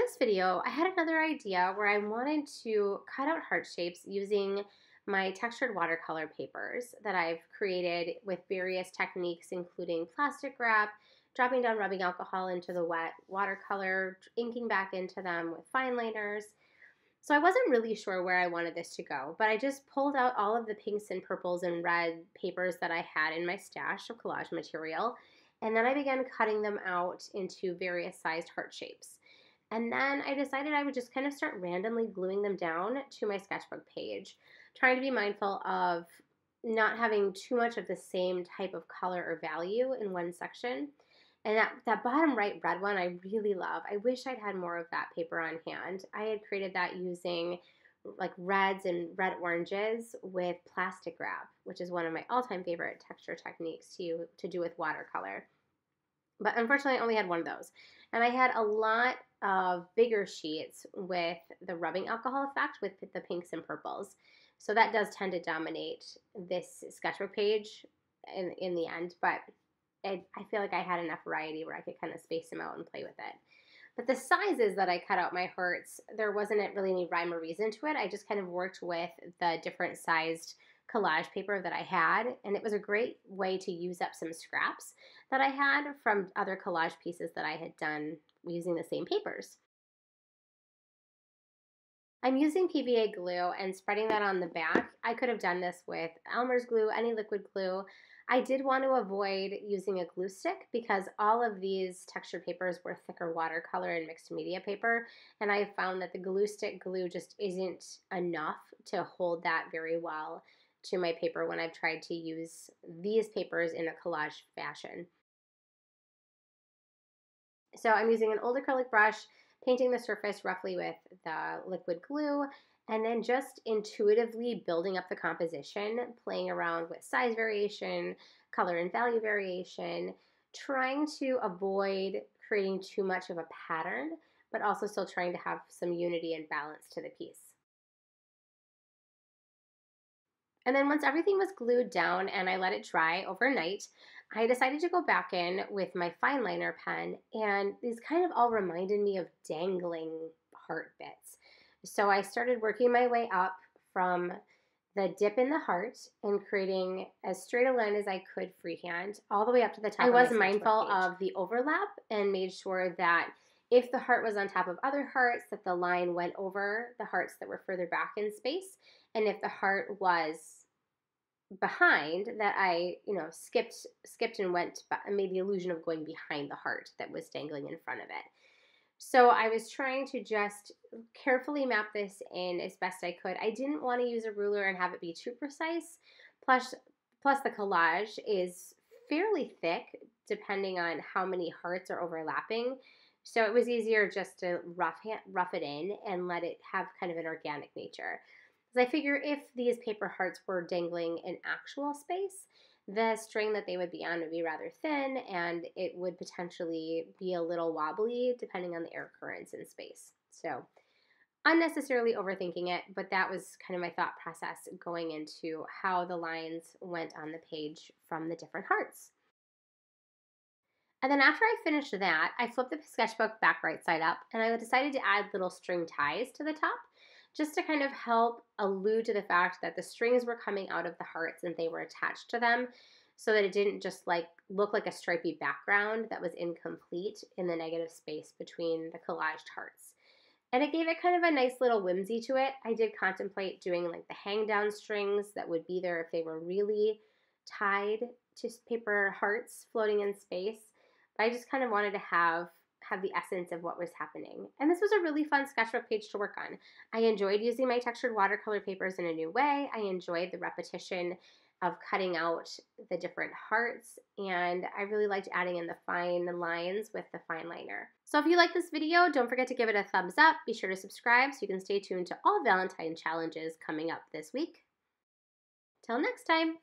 this video, I had another idea where I wanted to cut out heart shapes using my textured watercolor papers that I've created with various techniques, including plastic wrap, dropping down rubbing alcohol into the wet watercolor, inking back into them with fine liners. So I wasn't really sure where I wanted this to go, but I just pulled out all of the pinks and purples and red papers that I had in my stash of collage material, and then I began cutting them out into various sized heart shapes. And then I decided I would just kind of start randomly gluing them down to my sketchbook page, trying to be mindful of not having too much of the same type of color or value in one section. And that bottom right red one I really love. I wish I'd had more of that paper on hand. I had created that using like reds and red oranges with plastic wrap, which is one of my all-time favorite texture techniques to do with watercolor. But unfortunately, I only had one of those. And I had a lot of bigger sheets with the rubbing alcohol effect with the pinks and purples. So that does tend to dominate this sketchbook page in the end. But I feel like I had enough variety where I could kind of space them out and play with it. But the sizes that I cut out my hearts, there wasn't really any rhyme or reason to it. I just kind of worked with the different sized collage paper that I had, and it was a great way to use up some scraps that I had from other collage pieces that I had done using the same papers. I'm using PVA glue and spreading that on the back. I could have done this with Elmer's glue, any liquid glue. I did want to avoid using a glue stick because all of these textured papers were thicker watercolor and mixed media paper, and I found that the glue stick glue just isn't enough to hold that very well to my paper when I've tried to use these papers in a collage fashion. So I'm using an old acrylic brush, painting the surface roughly with the liquid glue, and then just intuitively building up the composition, playing around with size variation, color and value variation, trying to avoid creating too much of a pattern, but also still trying to have some unity and balance to the piece. And then once everything was glued down and I let it dry overnight, I decided to go back in with my fine liner pen, and these kind of all reminded me of dangling heart bits. So I started working my way up from the dip in the heart and creating as straight a line as I could freehand all the way up to the top. I was mindful of the overlap and made sure that if the heart was on top of other hearts, that the line went over the hearts that were further back in space. And if the heart was behind, that I, skipped and went and made the illusion of going behind the heart that was dangling in front of it. So I was trying to just carefully map this in as best I could. I didn't want to use a ruler and have it be too precise. Plus the collage is fairly thick depending on how many hearts are overlapping. So it was easier just to rough it in and let it have kind of an organic nature. Because I figure if these paper hearts were dangling in actual space, the string that they would be on would be rather thin, and it would potentially be a little wobbly depending on the air currents in space. So unnecessarily overthinking it, but that was kind of my thought process going into how the lines went on the page from the different hearts. And then after I finished that, I flipped the sketchbook back right side up, and I decided to add little string ties to the top, just to kind of help allude to the fact that the strings were coming out of the hearts and they were attached to them, so that it didn't just look like a stripy background that was incomplete in the negative space between the collaged hearts. And it gave it kind of a nice little whimsy to it. I did contemplate doing like the hang down strings that would be there if they were really tied to paper hearts floating in space. But I just kind of wanted to have the essence of what was happening. And this was a really fun sketchbook page to work on. I enjoyed using my textured watercolor papers in a new way. I enjoyed the repetition of cutting out the different hearts, and I really liked adding in the fine lines with the fine liner. So if you like this video, don't forget to give it a thumbs up. Be sure to subscribe so you can stay tuned to all Valentine challenges coming up this week. Till next time.